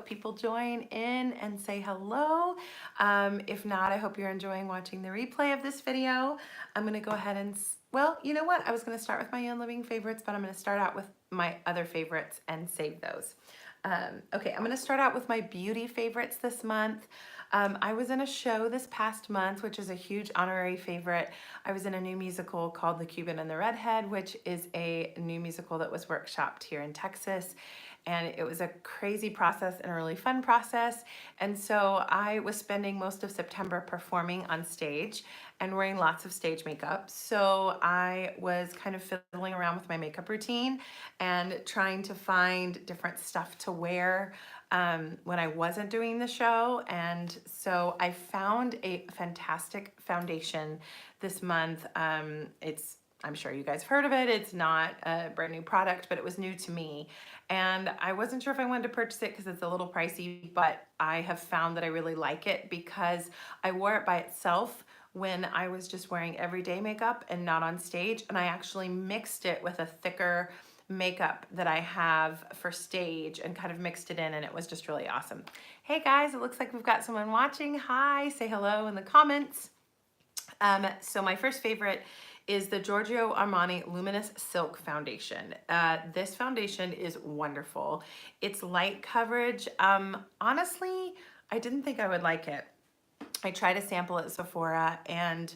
People join in and say hello. If not, I hope you're enjoying watching the replay of this video. I'm gonna go ahead and, well, you know what? I was gonna start with my own living favorites, but I'm gonna start out with my other favorites and save those. Okay, I'm gonna start out with my beauty favorites this month. I was in a show this past month, which is a huge honorary favorite. I was in a new musical called The Cuban and the Redhead, which is a new musical that was workshopped here in Texas. And it was a crazy process and a really fun process. And so I was spending most of September performing on stage and wearing lots of stage makeup. So I was kind of fiddling around with my makeup routine and trying to find different stuff to wear when I wasn't doing the show. And so I found a fantastic foundation this month. I'm sure you guys have heard of it. It's not a brand new product, but it was new to me. And I wasn't sure if I wanted to purchase it because it's a little pricey, but I have found that I really like it because I wore it by itself when I was just wearing everyday makeup and not on stage. And I actually mixed it with a thicker makeup that I have for stage and kind of mixed it in, and it was just really awesome. Hey guys, it looks like we've got someone watching. Hi, say hello in the comments. So my first favorite is the Giorgio Armani Luminous Silk Foundation. This foundation is wonderful. It's light coverage. Honestly, I didn't think I would like it. I tried a sample at Sephora and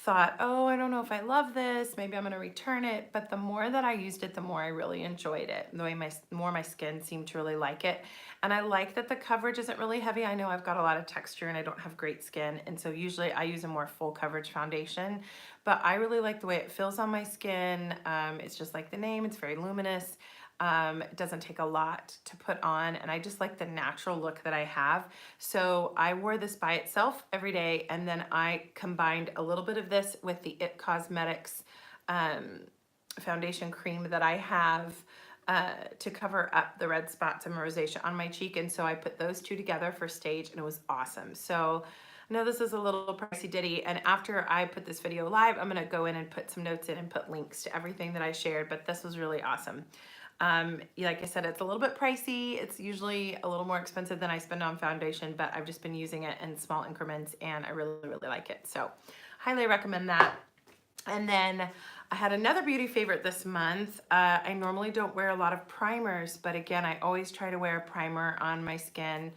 thought, oh, I don't know if I love this. Maybe I'm gonna return it. But the more that I used it, the more I really enjoyed it. The way more my skin seemed to really like it. And I like that the coverage isn't really heavy. I know I've got a lot of texture and I don't have great skin. And so usually I use a more full coverage foundation, but I really like the way it feels on my skin. It's just like the name, it's very luminous. It doesn't take a lot to put on, and I just like the natural look that I have. So I wore this by itself every day, and then I combined a little bit of this with the IT Cosmetics foundation cream that I have to cover up the red spots and rosacea on my cheek. And so I put those two together for stage, and it was awesome. So I know this is a little pricey ditty, and after I put this video live, I'm gonna go in and put some notes in and put links to everything that I shared, but this was really awesome. Like I said, it's a little bit pricey. It's usually a little more expensive than I spend on foundation, but I've just been using it in small increments and I really, really like it. So highly recommend that. And then I had another beauty favorite this month. I normally don't wear a lot of primers, but again, I always try to wear a primer on my skin,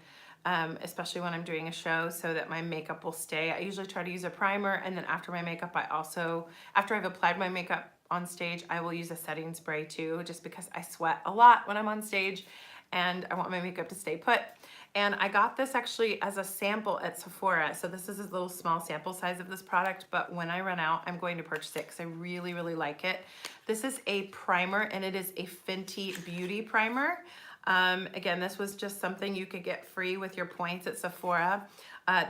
especially when I'm doing a show so that my makeup will stay. I usually try to use a primer, and then after my makeup, after I've applied my makeup on stage, I will use a setting spray too, just because I sweat a lot when I'm on stage and I want my makeup to stay put. And I got this actually as a sample at Sephora. So this is a little small sample size of this product, but when I run out, I'm going to purchase it because I really, really like it. This is a primer, and it is a Fenty Beauty primer. Again, this was just something you could get free with your points at Sephora.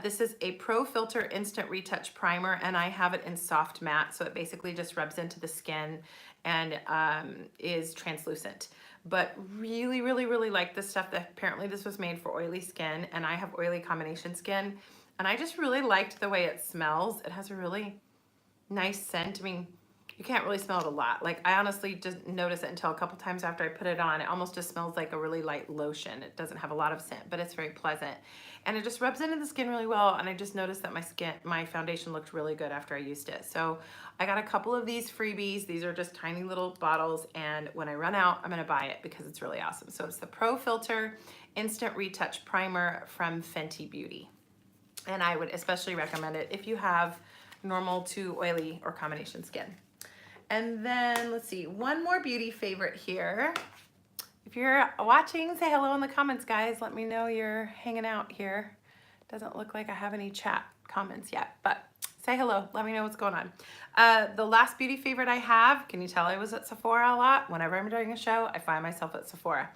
This is a Pro Filter Instant Retouch Primer, and I have it in soft matte, so it basically just rubs into the skin and is translucent. But really, really, really like this stuff. Apparently this was made for oily skin, and I have oily combination skin, and I just really liked the way it smells. It has a really nice scent. I mean, you can't really smell it a lot. Like, I honestly just notice it until a couple times after I put it on. It almost just smells like a really light lotion. It doesn't have a lot of scent, but it's very pleasant. And it just rubs into the skin really well. And I just noticed that my foundation looked really good after I used it. So I got a couple of these freebies. These are just tiny little bottles. And when I run out, I'm gonna buy it because it's really awesome. So it's the Pro Filter Instant Retouch Primer from Fenty Beauty. And I would especially recommend it if you have normal to oily or combination skin. And then let's see, one more beauty favorite here. If you're watching, say hello in the comments, guys. Let me know you're hanging out here. Doesn't look like I have any chat comments yet, but say hello. Let me know what's going on. The last beauty favorite I have, can you tell I was at Sephora a lot? Whenever I'm doing a show, I find myself at Sephora.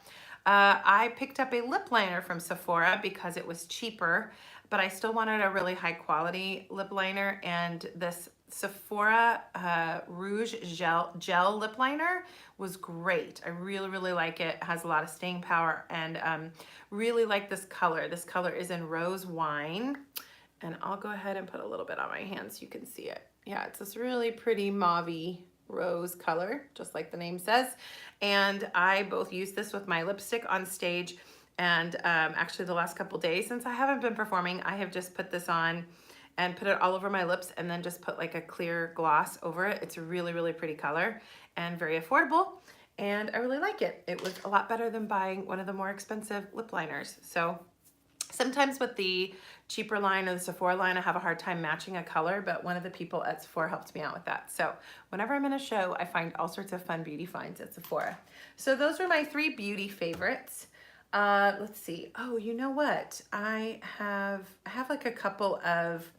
I picked up a lip liner from Sephora because it was cheaper, but I still wanted a really high quality lip liner, and this Sephora Rouge Gel Lip Liner was great. I really, really like it. It has a lot of staying power, and really like this color. This color is in Rose Wine, and I'll go ahead and put a little bit on my hand so you can see it. Yeah, it's this really pretty mauve rose color, just like the name says. And I both use this with my lipstick on stage And actually the last couple days since I haven't been performing, I have just put this on and put it all over my lips and then just put like a clear gloss over it. It's a really, really pretty color and very affordable. And I really like it. It was a lot better than buying one of the more expensive lip liners. So sometimes with the cheaper line or the Sephora line, I have a hard time matching a color, but one of the people at Sephora helped me out with that. So whenever I'm in a show, I find all sorts of fun beauty finds at Sephora. So those are my 3 beauty favorites. Let's see. Oh, you know what? I have like a couple of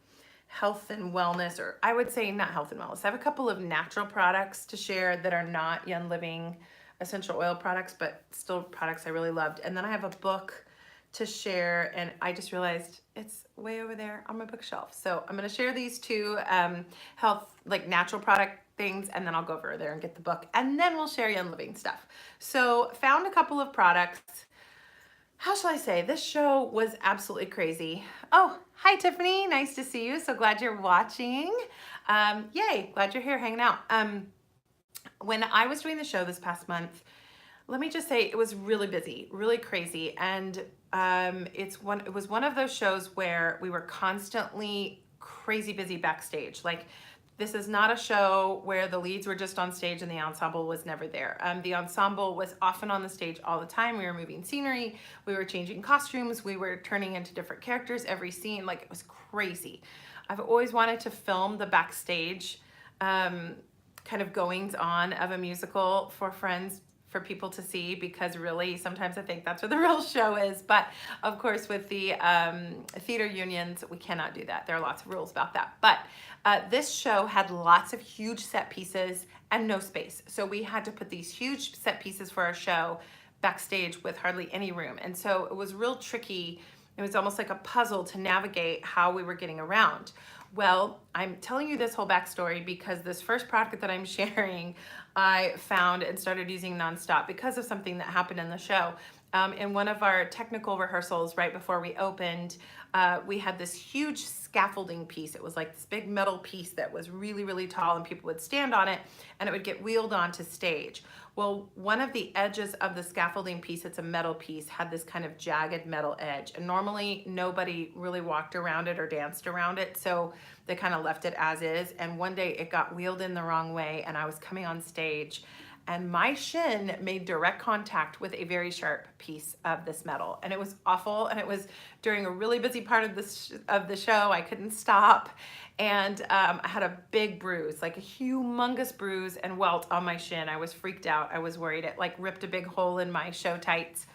health and wellness, or I would say not health and wellness. I have a couple of natural products to share that are not Young Living essential oil products, but still products I really loved. And then I have a book to share, and I just realized it's way over there on my bookshelf. So I'm going to share these 2 health, like natural product things, and then I'll go over there and get the book, and then we'll share Young Living stuff. So found a couple of products. How shall I say? This show was absolutely crazy. Oh, hi Tiffany, nice to see you. So glad you're watching. Yay, glad you're here hanging out. When I was doing the show this past month, let me just say it was really busy, really crazy. And it was one of those shows where we were constantly crazy busy backstage. Like, this is not a show where the leads were just on stage and the ensemble was never there. The ensemble was often on the stage all the time. We were moving scenery, we were changing costumes, we were turning into different characters every scene. Like, it was crazy. I've always wanted to film the backstage kind of goings on of a musical for friends, for people to see, because really sometimes I think that's what the real show is. But of course with the theater unions, we cannot do that. There are lots of rules about that. But this show had lots of huge set pieces and no space. So we had to put these huge set pieces for our show backstage with hardly any room. And so it was real tricky. It was almost like a puzzle to navigate how we were getting around. Well, I'm telling you this whole backstory because this first product that I'm sharing, I found and started using nonstop because of something that happened in the show. In one of our technical rehearsals right before we opened, we had this huge scaffolding piece. It was like this big metal piece that was really, really tall, and people would stand on it and it would get wheeled onto stage. Well, one of the edges of the scaffolding piece, it's a metal piece, had this kind of jagged metal edge. And normally nobody really walked around it or danced around it. So they kind of left it as is. And one day it got wheeled in the wrong way and I was coming on stage and my shin made direct contact with a very sharp piece of this metal. And it was awful. And it was during a really busy part of the show. I couldn't stop. And I had a big bruise, like a humongous bruise and welt on my shin. I was freaked out. I was worried. It like ripped a big hole in my show tights.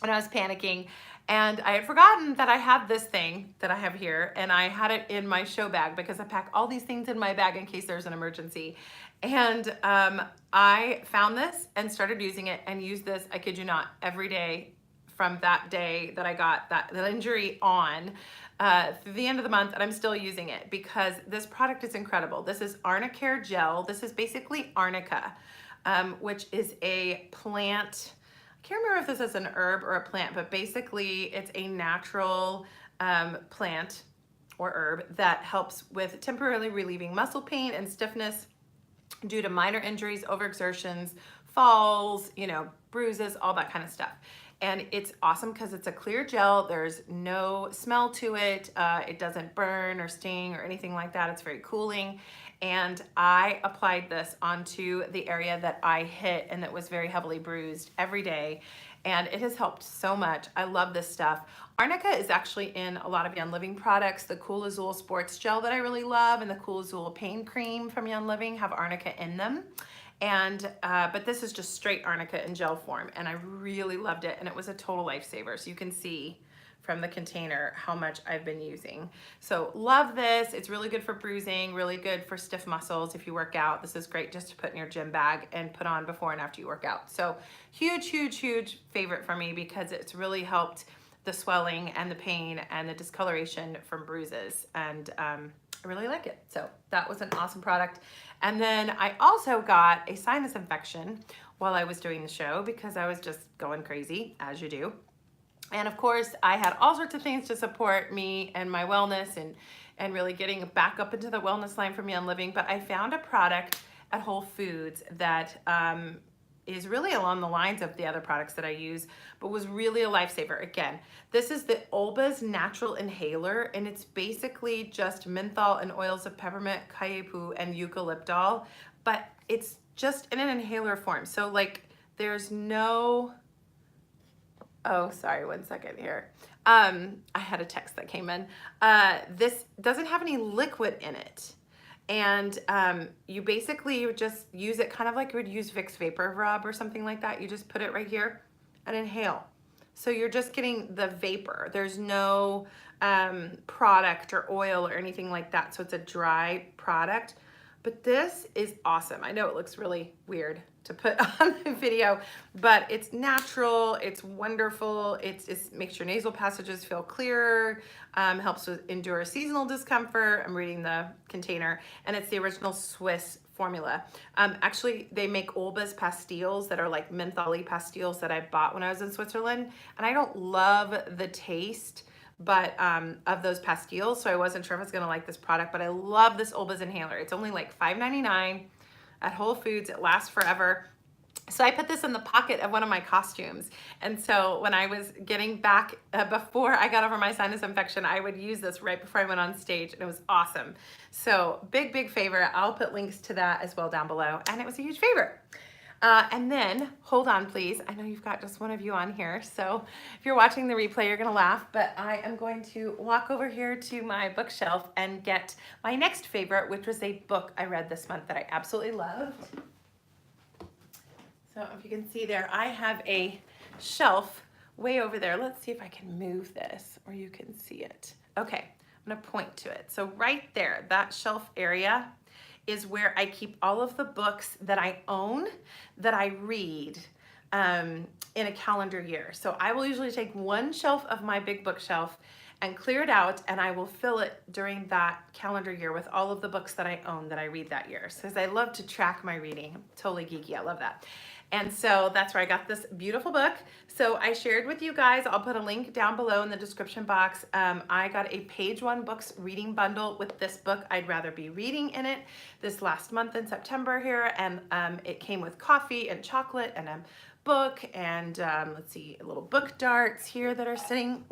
And I was panicking. And I had forgotten that I had this thing that I have here, and I had it in my show bag because I pack all these things in my bag in case there's an emergency. And I found this and started using it, and used this, I kid you not, every day from that day that I got that injury on through the end of the month, and I'm still using it because this product is incredible. This is Arnicare Gel. This is basically arnica, which is a plant. I can't remember if this is an herb or a plant, but basically it's a natural plant or herb that helps with temporarily relieving muscle pain and stiffness due to minor injuries, overexertions, falls, bruises, all that kind of stuff. And it's awesome because it's a clear gel. There's no smell to it. It doesn't burn or sting or anything like that. It's very cooling. And I applied this onto the area that I hit and that was very heavily bruised every day. And it has helped so much. I love this stuff. Arnica is actually in a lot of Young Living products. The Cool Azul Sports Gel that I really love and the Cool Azul Pain Cream from Young Living have arnica in them. And but this is just straight arnica in gel form, and I really loved it, and it was a total lifesaver. So you can see from the container how much I've been using. So love this. It's really good for bruising, really good for stiff muscles if you work out. This is great just to put in your gym bag and put on before and after you work out. So huge, huge, huge favorite for me because it's really helped the swelling and the pain and the discoloration from bruises, and I really like it. So that was an awesome product. And then I also got a sinus infection while I was doing the show because I was just going crazy, as you do. And of course, I had all sorts of things to support me and my wellness and really getting back up into the wellness line from Young Living. But I found a product at Whole Foods that is really along the lines of the other products that I use, but was really a lifesaver. Again, this is the Olba's Natural Inhaler, and it's basically just menthol and oils of peppermint, cayenne, and eucalyptol, but it's just in an inhaler form. So like there's no, oh, sorry, one second here. I had a text that came in. This doesn't have any liquid in it. And you basically just use it kind of like you would use Vicks Vapor Rub or something like that. You just put it right here and inhale. So you're just getting the vapor. There's no product or oil or anything like that. So it's a dry product. But this is awesome. I know it looks really weird to put on the video, but it's natural, it's wonderful, it makes your nasal passages feel clearer, helps with endure seasonal discomfort. I'm reading the container, and it's the original Swiss formula. Actually, they make Olba's pastilles that are like mentholy pastilles that I bought when I was in Switzerland, and I don't love the taste but of those pastilles, so I wasn't sure if I was gonna like this product, but I love this Olba's inhaler. It's only like $5.99 at Whole Foods. It lasts forever. So I put this in the pocket of one of my costumes. And so when I was getting back, before I got over my sinus infection, I would use this right before I went on stage, and it was awesome. So big, big favorite. I'll put links to that as well down below, and it was a huge favorite. And then, hold on please, I know you've got just one of you on here, so if you're watching the replay, you're gonna laugh, but I am going to walk over here to my bookshelf and get my next favorite, which was a book I read this month that I absolutely loved. So if you can see there, I have a shelf way over there. Let's see if I can move this, or you can see it. Okay, I'm gonna point to it. So right there, that shelf area is where I keep all of the books that I own, that I read in a calendar year. So I will usually take one shelf of my big bookshelf and clear it out, and I will fill it during that calendar year with all of the books that I own that I read that year. So I love to track my reading. I'm totally geeky, I love that. And so that's where I got this beautiful book. So I shared with you guys, I'll put a link down below in the description box. I got a Page One Books reading bundle with this book, I'd Rather Be Reading, in it this last month in September here. And it came with coffee and chocolate and a book and let's see, little book darts here that are sitting,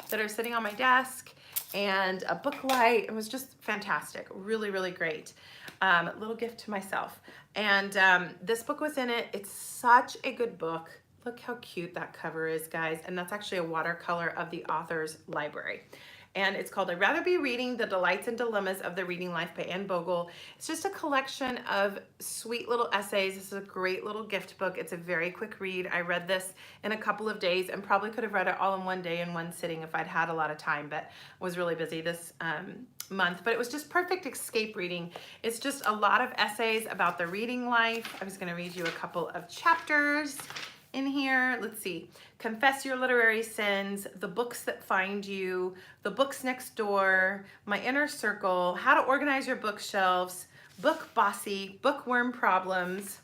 that are sitting on my desk, and a book light. It was just fantastic, really, really great. Little gift to myself. And this book was in it. It's such a good book. Look how cute that cover is, guys. And that's actually a watercolor of the author's library. And it's called I'd Rather Be Reading: The Delights and Dilemmas of the Reading Life by Bogel. It's just a collection of sweet little essays. This is a great little gift book. It's a very quick read. I read this in a couple of days and probably could have read it all in one day in one sitting if I'd had a lot of time, but was really busy this month. But it was just perfect escape reading. It's just a lot of essays about the reading life. I was going to read you a couple of chapters in here. Let's see. Confess Your Literary Sins, The Books That Find You, The Books Next Door, My Inner Circle, How to Organize Your Bookshelves, Book Bossy, Bookworm Problems,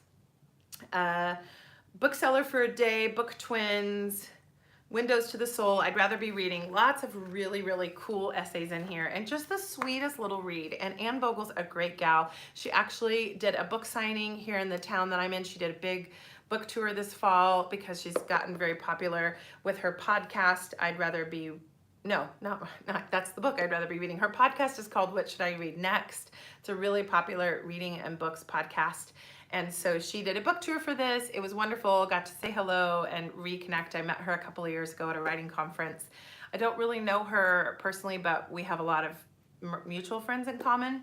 Bookseller for a Day, Book Twins, Windows to the Soul, I'd Rather Be Reading. Lots of really, really cool essays in here, and just the sweetest little read. And Anne Bogel's a great gal. She actually did a book signing here in the town that I'm in. She did a big book tour this fall because she's gotten very popular with her podcast, I'd Rather Be, no, not that's the book I'd Rather Be Reading. Her podcast is called What Should I Read Next? It's a really popular reading and books podcast. And so she did a book tour for this. It was wonderful. Got to say hello and reconnect. I met her a couple of years ago at a writing conference. I don't really know her personally, but we have a lot of mutual friends in common.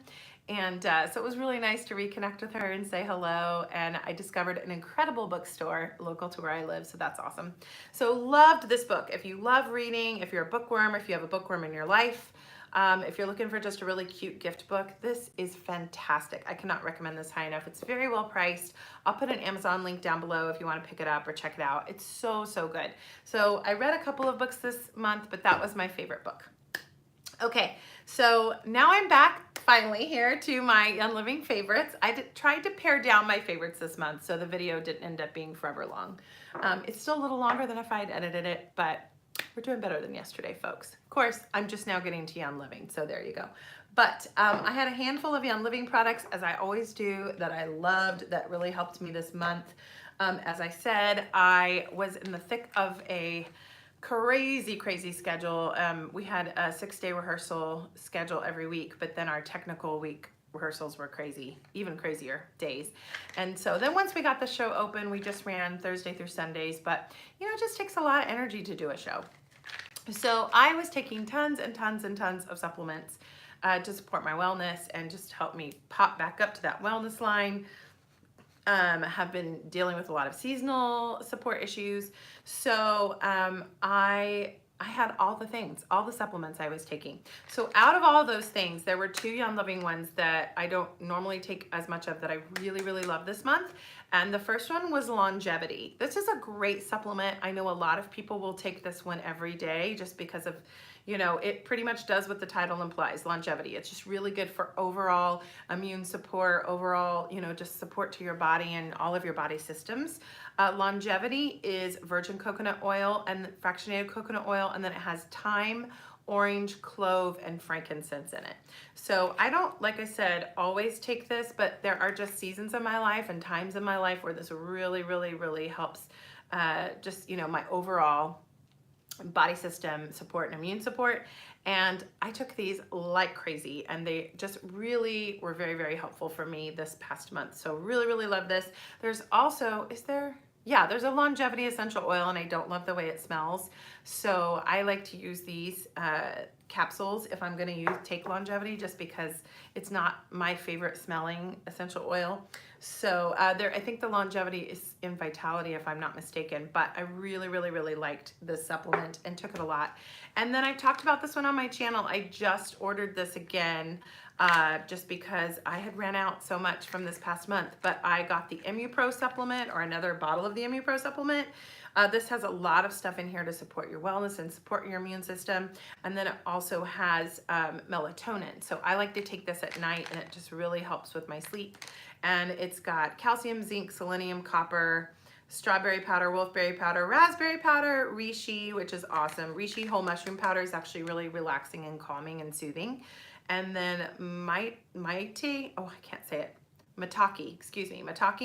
And so it was really nice to reconnect with her and say hello. And I discovered an incredible bookstore local to where I live, so that's awesome. So loved this book. If you love reading, if you're a bookworm, if you have a bookworm in your life, if you're looking for just a really cute gift book, this is fantastic. I cannot recommend this high enough. It's very well priced. I'll put an Amazon link down below if you want to pick it up or check it out. It's so, so good. So I read a couple of books this month, but that was my favorite book. Okay, so now I'm back finally here to my Unliving favorites. I tried to pare down my favorites this month, so the video didn't end up being forever long. It's still a little longer than if I'd edited it, but We're doing better than yesterday, folks. Of course, I'm just now getting to Young Living, so there you go. But I had a handful of Young Living products, as I always do, that I loved, that really helped me this month. As I said, I was in the thick of a crazy schedule. We had a 6-day rehearsal schedule every week, but then our technical week rehearsals were crazy, even crazier days. And so then once we got the show open, we just ran Thursday through Sundays, but you know, it just takes a lot of energy to do a show. So I was taking tons and tons and tons of supplements to support my wellness and just help me pop back up to that wellness line. Have been dealing with a lot of seasonal support issues. So I had all the things, all the supplements I was taking. So out of all those things, there were 2 Young Living ones that I don't normally take as much of that I really love this month. And the first one was Longevity. This is a great supplement. I know a lot of people will take this one every day just because of, you know, it pretty much does what the title implies, longevity. It's just really good for overall immune support, overall, you know, just support to your body and all of your body systems. Longevity is virgin coconut oil and fractionated coconut oil, and then it has thyme, orange, clove, and frankincense in it. So I don't, like I said, always take this, but there are just seasons in my life and times in my life where this really helps just, you know, my overall body system support and immune support. And I took these like crazy, and they just really were very helpful for me this past month. So really love this. There's also, there's a longevity essential oil, and I don't love the way it smells. So I like to use these capsules if I'm gonna take longevity, just because it's not my favorite smelling essential oil. So I think the longevity is in Vitality, if I'm not mistaken, but I really liked this supplement and took it a lot. And then I've talked about this one on my channel. I just ordered this again just because I had ran out so much from this past month, but I got the MuPro supplement, or another bottle of the MuPro supplement. This has a lot of stuff in here to support your wellness and support your immune system. And then it also has melatonin. So I like to take this at night, and it just really helps with my sleep. And it's got calcium, zinc, selenium, copper, strawberry powder, wolfberry powder, raspberry powder, reishi, which is awesome. Reishi whole mushroom powder is actually really relaxing and calming and soothing. And then mataki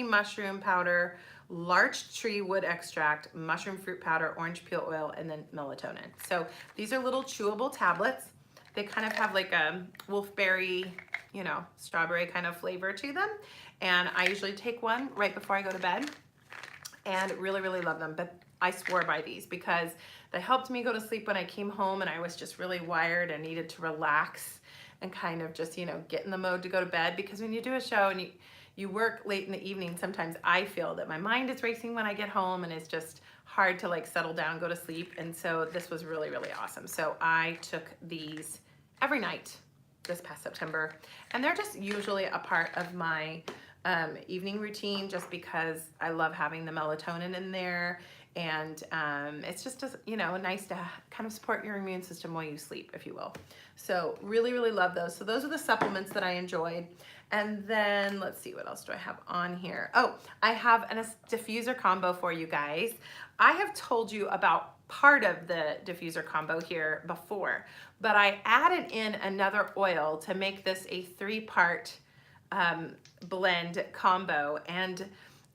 mushroom powder, larch tree wood extract, mushroom fruit powder, orange peel oil, and then melatonin. So these are little chewable tablets. They kind of have like a wolfberry, you know, strawberry kind of flavor to them. And I usually take one right before I go to bed, and really love them. But I swore by these because they helped me go to sleep when I came home and I was just really wired and needed to relax and kind of just, you know, get in the mode to go to bed. Because when you do a show and you work late in the evening, sometimes I feel that my mind is racing when I get home, and it's just hard to like settle down, go to sleep. And so this was really awesome. So I took these every night this past September, and they're just usually a part of my evening routine, just because I love having the melatonin in there. And it's just, you know, nice to kind of support your immune system while you sleep, if you will. So really love those. So those are the supplements that I enjoyed. And then let's see, what else do I have on here? Oh, I have a diffuser combo for you guys. I have told you about part of the diffuser combo here before, but I added in another oil to make this a 3-part blend combo, and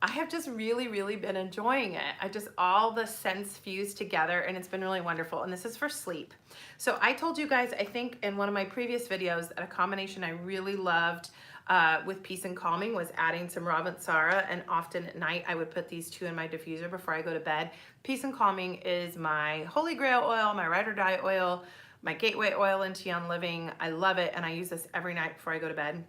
I have just really been enjoying it. All the scents fused together, and it's been really wonderful. And this is for sleep. So I told you guys, I think in one of my previous videos, that a combination I really loved with Peace and Calming was adding some Ravensara, and often at night I would put these 2 in my diffuser before I go to bed. Peace and Calming is my holy grail oil, my ride or die oil, my gateway oil into Young Living. I love it, and I use this every night before I go to bed.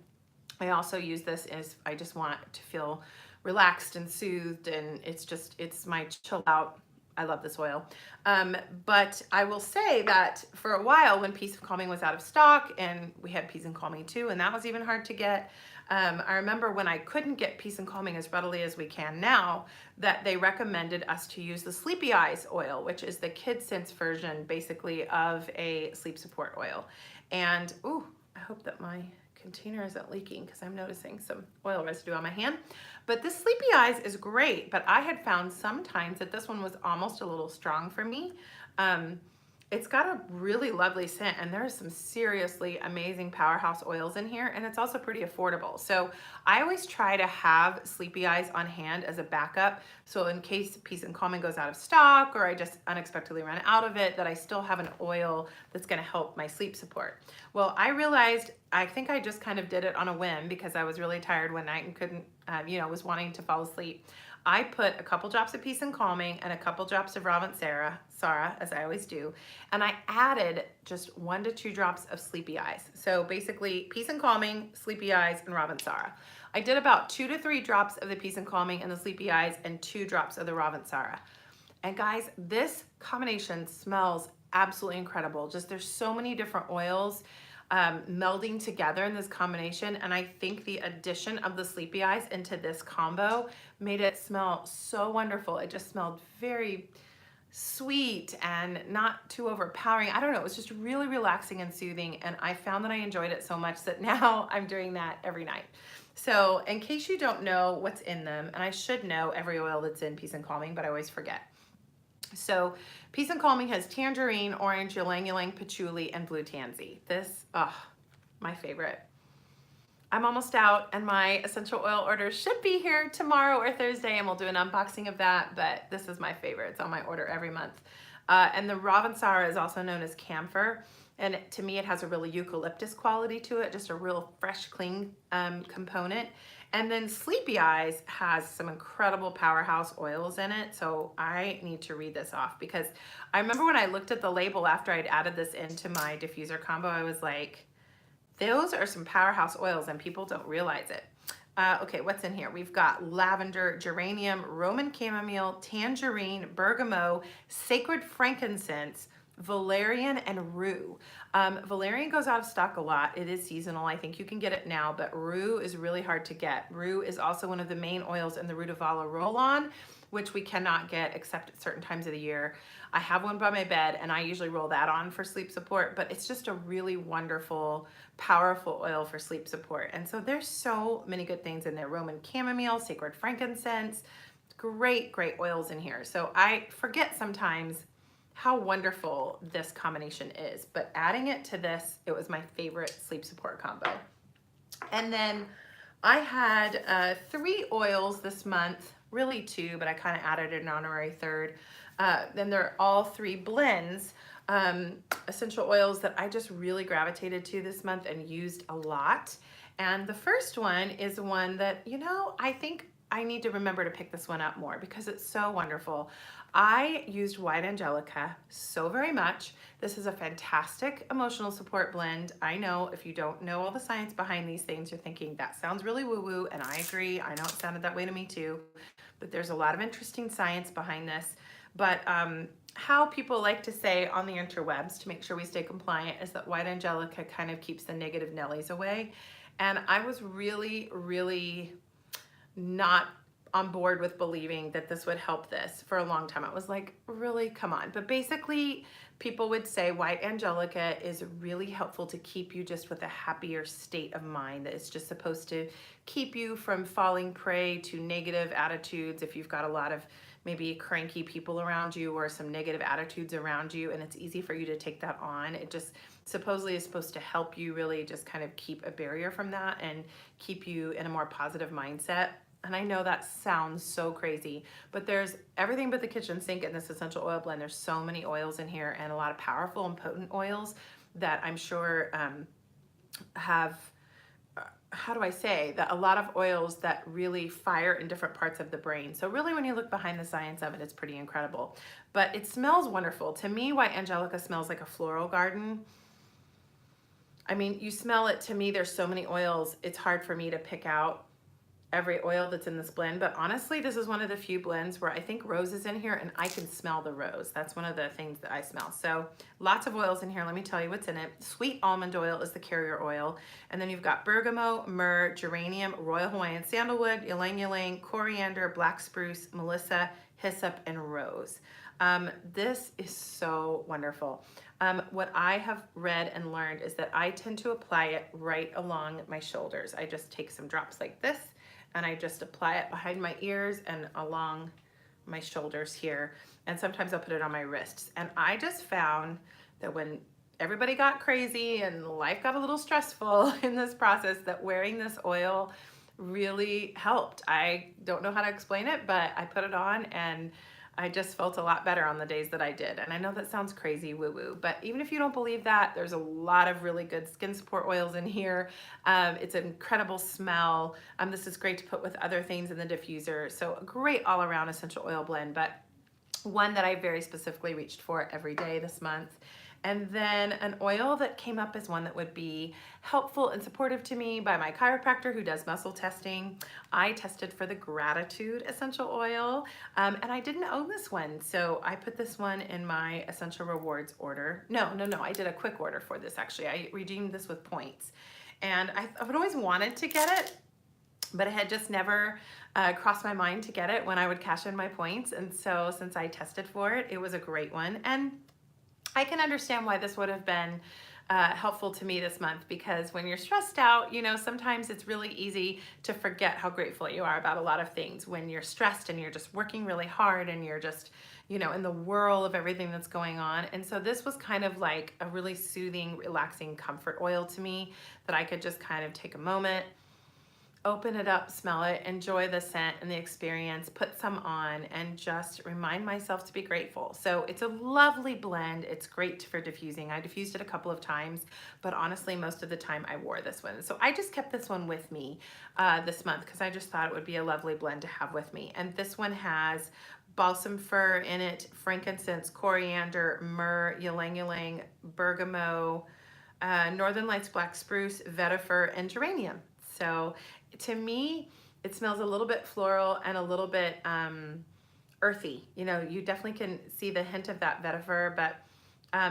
I also use this as I just want to feel relaxed and soothed, and it's my chill out. I love this oil. But I will say that for a while, when Peace and Calming was out of stock, and we had Peace and Calming too, and that was even hard to get. I remember when I couldn't get Peace and Calming as readily as we can now, that they recommended us to use the Sleepy Eyes oil, which is the KidSense version basically of a sleep support oil. And ooh, I hope that my container isn't leaking, because I'm noticing some oil residue on my hand. But this Sleepy Eyes is great, but I had found sometimes that this one was almost a little strong for me. It's got a really lovely scent, and there's some seriously amazing powerhouse oils in here, and it's also pretty affordable. So I always try to have Sleepy Eyes on hand as a backup. So in case Peace and Calming goes out of stock or I just unexpectedly run out of it, that I still have an oil that's gonna help my sleep support. Well, I realized, I think I just kind of did it on a whim because I was really tired one night and couldn't, was wanting to fall asleep. I put a couple drops of Peace and Calming and a couple drops of Sarah, as I always do, and I added just 1 to 2 drops of Sleepy Eyes. So basically Peace and Calming, Sleepy Eyes, and Sarah. I did about 2 to 3 drops of the Peace and Calming and the Sleepy Eyes and 2 drops of the Sarah. And guys, this combination smells absolutely incredible. Just there's so many different oils melding together in this combination, and I think the addition of the Sleepy Eyes into this combo made it smell so wonderful. It just smelled very sweet and not too overpowering. I don't know, it was just really relaxing and soothing, and I found that I enjoyed it so much that now I'm doing that every night. So in case you don't know what's in them, and I should know every oil that's in Peace and Calming, but I always forget. So Peace and Calming has tangerine, orange, ylang ylang, patchouli, and blue tansy. This, my favorite. I'm almost out, and my essential oil orders should be here tomorrow or Thursday, and we'll do an unboxing of that, but this is my favorite. It's on my order every month. And the Ravensara is also known as camphor, and to me it has a really eucalyptus quality to it, just a real fresh, clean component. And then Sleepy Eyes has some incredible powerhouse oils in it, so I need to read this off because I remember when I looked at the label after I'd added this into my diffuser combo, I was like, those are some powerhouse oils and people don't realize it. Okay, what's in here? We've got lavender, geranium, Roman chamomile, tangerine, bergamot, sacred frankincense, valerian, and rue. Valerian goes out of stock a lot. It is seasonal. I think you can get it now, but rue is really hard to get. Rue is also one of the main oils in the Rutavala roll-on, which we cannot get except at certain times of the year. I have one by my bed and I usually roll that on for sleep support, but it's just a really wonderful, powerful oil for sleep support. And so there's so many good things in there. Roman chamomile, sacred frankincense, great, great oils in here. So I forget sometimes how wonderful this combination is, but adding it to this, it was my favorite sleep support combo. And then I had 3 oils this month, really 2, but I kind of added an honorary third. Then they're all 3 blends, essential oils that I just really gravitated to this month and used a lot. And the first one is one that, I think I need to remember to pick this one up more because it's so wonderful. I used White Angelica so very much. This is a fantastic emotional support blend. I know if you don't know all the science behind these things, you're thinking that sounds really woo-woo, and I agree. I know it sounded that way to me too, but there's a lot of interesting science behind this. But how people like to say on the interwebs to make sure we stay compliant is that White Angelica kind of keeps the negative Nellies away. And I was really, really not on board with believing that this would help this for a long time. I was like, really, come on. But basically, people would say White Angelica is really helpful to keep you just with a happier state of mind. That it's just supposed to keep you from falling prey to negative attitudes if you've got a lot of maybe cranky people around you or some negative attitudes around you, and it's easy for you to take that on. It just supposedly is supposed to help you really just kind of keep a barrier from that and keep you in a more positive mindset. And I know that sounds so crazy, but there's everything but the kitchen sink in this essential oil blend. There's so many oils in here and a lot of powerful and potent oils that I'm sure have, how do I say, that a lot of oils that really fire in different parts of the brain. So really when you look behind the science of it, it's pretty incredible. But it smells wonderful. To me, White Angelica smells like a floral garden. I mean, you smell it, to me, there's so many oils, it's hard for me to pick out every oil that's in this blend, but honestly, this is one of the few blends where I think rose is in here and I can smell the rose. That's one of the things that I smell. So lots of oils in here. Let me tell you what's in it. Sweet almond oil is the carrier oil. And then you've got bergamot, myrrh, geranium, royal Hawaiian sandalwood, ylang ylang, coriander, black spruce, melissa, hyssop, and rose. This is so wonderful. What I have read and learned is that I tend to apply it right along my shoulders. I just take some drops like this and I just apply it behind my ears and along my shoulders here, and sometimes I'll put it on my wrists. And I just found that when everybody got crazy and life got a little stressful in this process, that wearing this oil really helped. I don't know how to explain it, but I put it on and I just felt a lot better on the days that I did. And I know that sounds crazy woo-woo, but even if you don't believe that, there's a lot of really good skin support oils in here. It's an incredible smell. This is great to put with other things in the diffuser. So a great all around essential oil blend, but one that I very specifically reached for every day this month. And then an oil that came up as one that would be helpful and supportive to me by my chiropractor who does muscle testing. I tested for the Gratitude essential oil, and I didn't own this one. So I put this one in my essential rewards order. No, I did a quick order for this actually. I redeemed this with points. And I've always wanted to get it, but it had just never crossed my mind to get it when I would cash in my points. And so since I tested for it, it was a great one. And I can understand why this would have been helpful to me this month, because when you're stressed out, you know, sometimes it's really easy to forget how grateful you are about a lot of things when you're stressed and you're just working really hard and you're just, you know, in the whirl of everything that's going on. And so this was kind of like a really soothing, relaxing comfort oil to me that I could just kind of take a moment, open it up, smell it, enjoy the scent and the experience, put some on, and just remind myself to be grateful. So it's a lovely blend. It's great for diffusing. I diffused it a couple of times, but honestly, most of the time I wore this one. So I just kept this one with me this month because I just thought it would be a lovely blend to have with me. And this one has balsam fir in it, frankincense, coriander, myrrh, ylang ylang, bergamot, Northern Lights black spruce, vetiver, and geranium. So to me, it smells a little bit floral and a little bit earthy. You know, you definitely can see the hint of that vetiver, but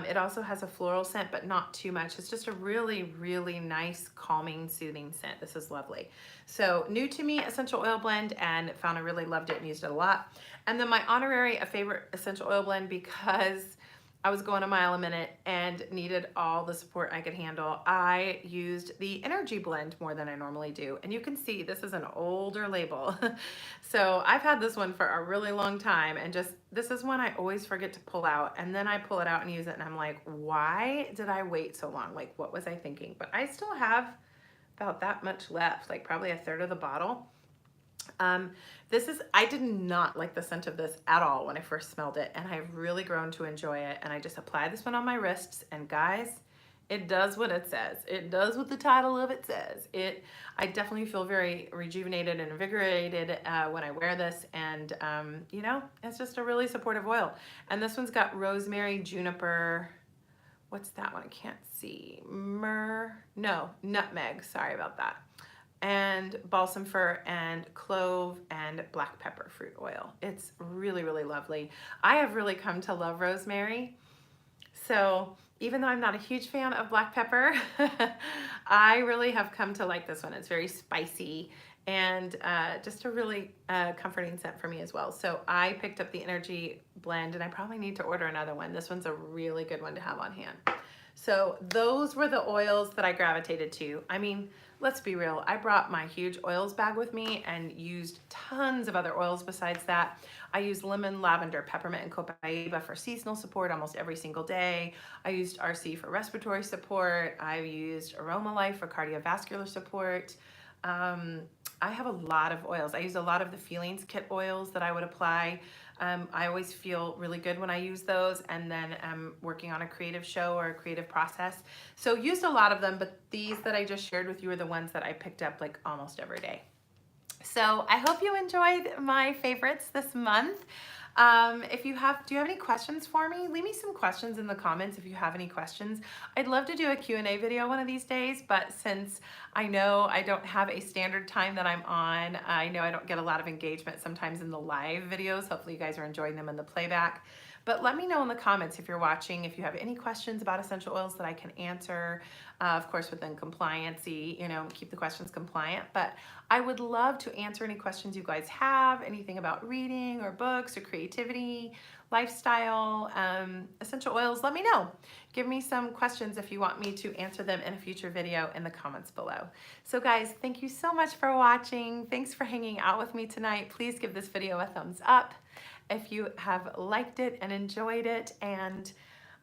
it also has a floral scent, but not too much. It's just a really, really nice, calming, soothing scent. This is lovely. So new to me essential oil blend, and found I really loved it and used it a lot. And then my honorary, a favorite essential oil blend, because I was going a mile a minute and needed all the support I could handle. I used the Energy Blend more than I normally do. And you can see this is an older label. So I've had this one for a really long time, and just, this is one I always forget to pull out. And then I pull it out and use it and I'm like, why did I wait so long? Like, what was I thinking? But I still have about that much left, like probably a third of the bottle. I did not like the scent of this at all when I first smelled it, and I've really grown to enjoy it. And I just applied this one on my wrists, and guys, it does what it says. It does what the title of it says. I definitely feel very rejuvenated and invigorated when I wear this, and you know, it's just a really supportive oil. And this one's got rosemary, juniper, what's that one? I can't see. Nutmeg, sorry about that. And balsam fir and clove and black pepper fruit oil. It's really, really lovely. I have really come to love rosemary. So even though I'm not a huge fan of black pepper, I really have come to like this one. It's very spicy and just a really comforting scent for me as well. So I picked up the Energy Blend, and I probably need to order another one. This one's a really good one to have on hand. So those were the oils that I gravitated to. I mean, let's be real. I brought my huge oils bag with me and used tons of other oils besides that. I used lemon, lavender, peppermint, and copaiba for seasonal support almost every single day. I used RC for respiratory support. I used Aroma Life for cardiovascular support. I have a lot of oils. I use a lot of the Feelings Kit oils that I would apply. I always feel really good when I use those, and then I'm working on a creative show or a creative process. So used a lot of them, but these that I just shared with you are the ones that I picked up like almost every day. So I hope you enjoyed my favorites this month. Do you have any questions for me? Leave me some questions in the comments if you have any questions. I'd love to do a Q&A video one of these days, but since I know I don't have a standard time that I'm on, I know I don't get a lot of engagement sometimes in the live videos. Hopefully you guys are enjoying them in the playback. But let me know in the comments if you're watching, if you have any questions about essential oils that I can answer, of course within compliancy, you know, keep the questions compliant. But I would love to answer any questions you guys have, anything about reading or books or creativity, lifestyle, essential oils. Let me know. Give me some questions if you want me to answer them in a future video in the comments below. So guys, thank you so much for watching. Thanks for hanging out with me tonight. Please give this video a thumbs up. if you have liked it and enjoyed it. And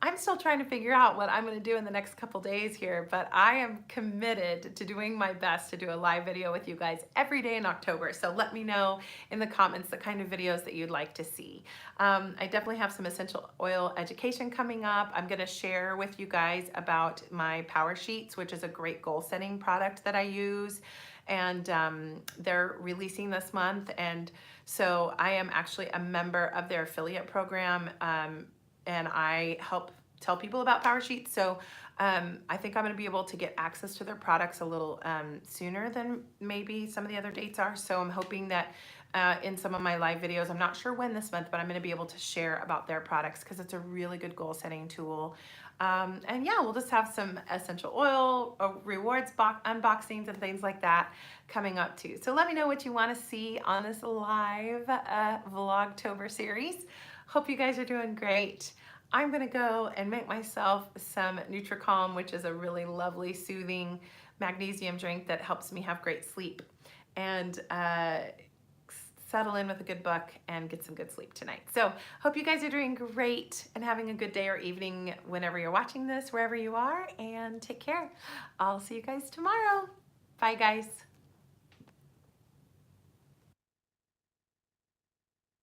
I'm still trying to figure out what I'm going to do in the next couple days here, but I am committed to doing my best to do a live video with you guys every day in October. So let me know in the comments the kind of videos that you'd like to see. I definitely have some essential oil education coming up. I'm going to share with you guys about my Power Sheets, which is a great goal setting product that I use. And they're releasing this month. And so I am actually a member of their affiliate program. And I help tell people about Power Sheets. So I think I'm going to be able to get access to their products a little sooner than maybe some of the other dates are. So I'm hoping that in some of my live videos, I'm not sure when this month, but I'm going to be able to share about their products because it's a really good goal setting tool. And yeah, we'll just have some essential oil rewards unboxings and things like that coming up too. So let me know what you want to see on this live Vlogtober series. Hope you guys are doing great. I'm gonna go and make myself some Nutricalm, which is a really lovely, soothing magnesium drink that helps me have great sleep, and settle in with a good book and get some good sleep tonight. So hope you guys are doing great and having a good day or evening whenever you're watching this, wherever you are, and take care. I'll see you guys tomorrow. Bye, guys.